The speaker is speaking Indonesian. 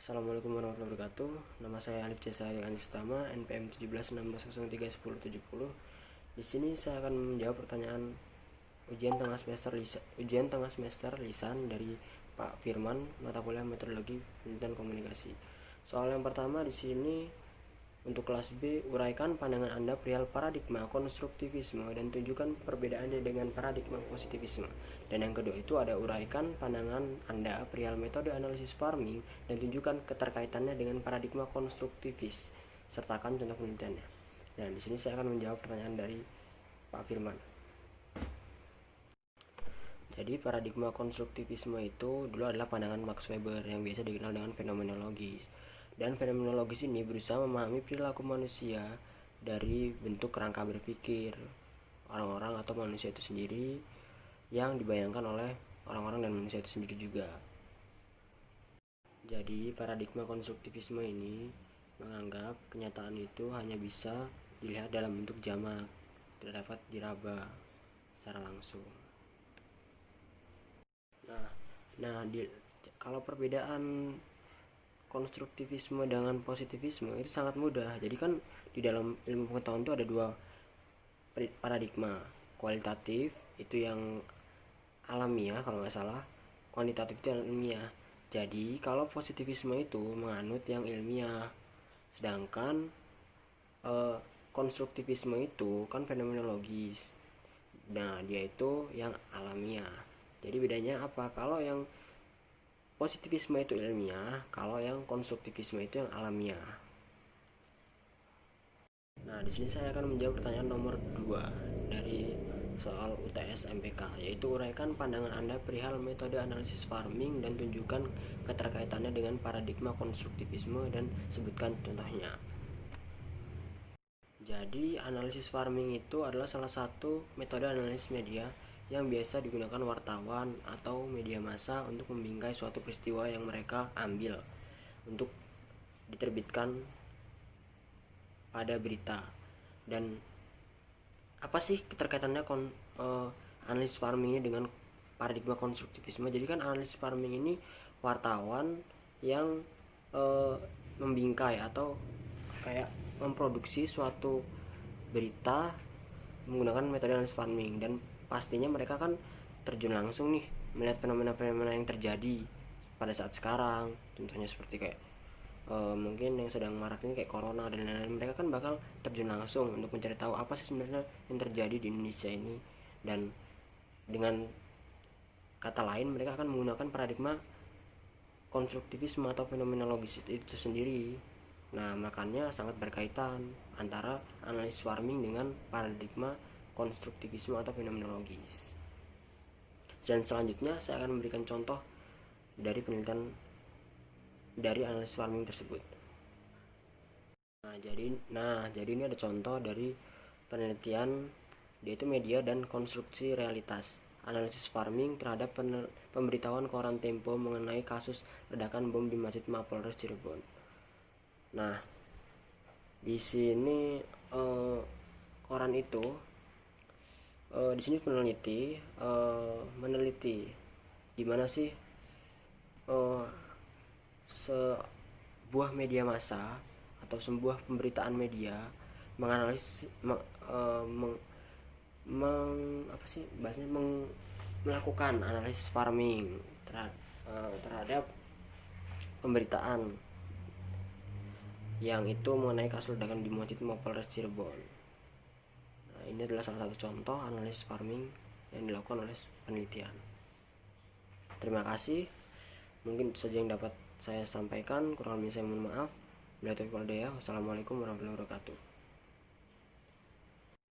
Assalamualaikum warahmatullahi wabarakatuh. Nama saya Alif Cesaryo Anistama, NPM 1716031070. Di sini saya akan menjawab pertanyaan ujian tengah semester lisan dari Pak Firman, mata kuliah Metodologi Penelitian Komunikasi. Soal yang pertama di sini untuk kelas B, uraikan pandangan Anda perihal paradigma konstruktivisme dan tunjukkan perbedaannya dengan paradigma positivisme. Dan yang kedua itu ada uraikan pandangan Anda perihal metode analisis farming dan tunjukkan keterkaitannya dengan paradigma konstruktivis. Sertakan contoh penelitiannya. Dan di sini saya akan menjawab pertanyaan dari Pak Firman. Jadi paradigma konstruktivisme itu dulu adalah pandangan Max Weber yang biasa dikenal dengan fenomenologis. Dan fenomenologis ini berusaha memahami perilaku manusia dari bentuk kerangka berpikir orang-orang atau manusia itu sendiri yang dibayangkan oleh orang-orang dan manusia itu sendiri juga. Jadi paradigma konstruktivisme ini menganggap kenyataan itu hanya bisa dilihat dalam bentuk jamak, tidak dapat diraba secara langsung. Kalau perbedaan konstruktivisme dengan positivisme itu sangat mudah. Jadi kan di dalam ilmu pengetahuan itu ada dua paradigma, kualitatif itu yang alamiah kalau nggak salah, kuantitatif itu yang ilmiah. Jadi kalau positivisme itu menganut yang ilmiah, sedangkan konstruktivisme itu kan fenomenologis. Nah dia itu yang alamiah. Jadi bedanya apa? Kalau yang positivisme itu ilmiah, kalau yang konstruktivisme itu yang alamiah. Nah, di sini saya akan menjawab pertanyaan nomor 2 dari soal UTS MPK, yaitu uraikan pandangan Anda perihal metode analisis farming dan tunjukkan keterkaitannya dengan paradigma konstruktivisme dan sebutkan contohnya. Jadi, analisis farming itu adalah salah satu metode analisis media yang biasa digunakan wartawan atau media massa untuk membingkai suatu peristiwa yang mereka ambil untuk diterbitkan pada berita. Dan apa sih keterkaitannya analisis farming ini dengan paradigma konstruktivisme? Jadi kan analisis farming ini wartawan yang membingkai atau kayak memproduksi suatu berita menggunakan metode analisis farming, dan pastinya mereka kan terjun langsung nih melihat fenomena-fenomena yang terjadi pada saat sekarang. Contohnya seperti kayak mungkin yang sedang marak ini kayak corona dan lain-lain. Mereka kan bakal terjun langsung untuk mencari tahu apa sih sebenarnya yang terjadi di Indonesia ini. Dan dengan kata lain mereka akan menggunakan paradigma konstruktivisme atau fenomenologis itu sendiri. Nah makanya sangat berkaitan antara analisis farming dengan paradigma konstruktivisme atau fenomenologis. Dan selanjutnya saya akan memberikan contoh dari penelitian dari analisis farming tersebut. Jadi ini ada contoh dari penelitian, yaitu media dan konstruksi realitas. Analisis farming terhadap pemberitahuan koran Tempo mengenai kasus ledakan bom di Masjid Mapolres Cirebon. Nah, di sini koran itu di sini meneliti gimana sih sebuah media massa atau sebuah pemberitaan media menganalisis melakukan analisis farming terhadap pemberitaan yang itu mengenai kasus ledakan di Masjid Mapolres Cirebon. Ini adalah salah satu contoh analisis farming yang dilakukan oleh penelitian. Terima kasih. Mungkin itu saja yang dapat saya sampaikan. Kurang lebih saya mohon maaf. Wassalamualaikum warahmatullahi wabarakatuh.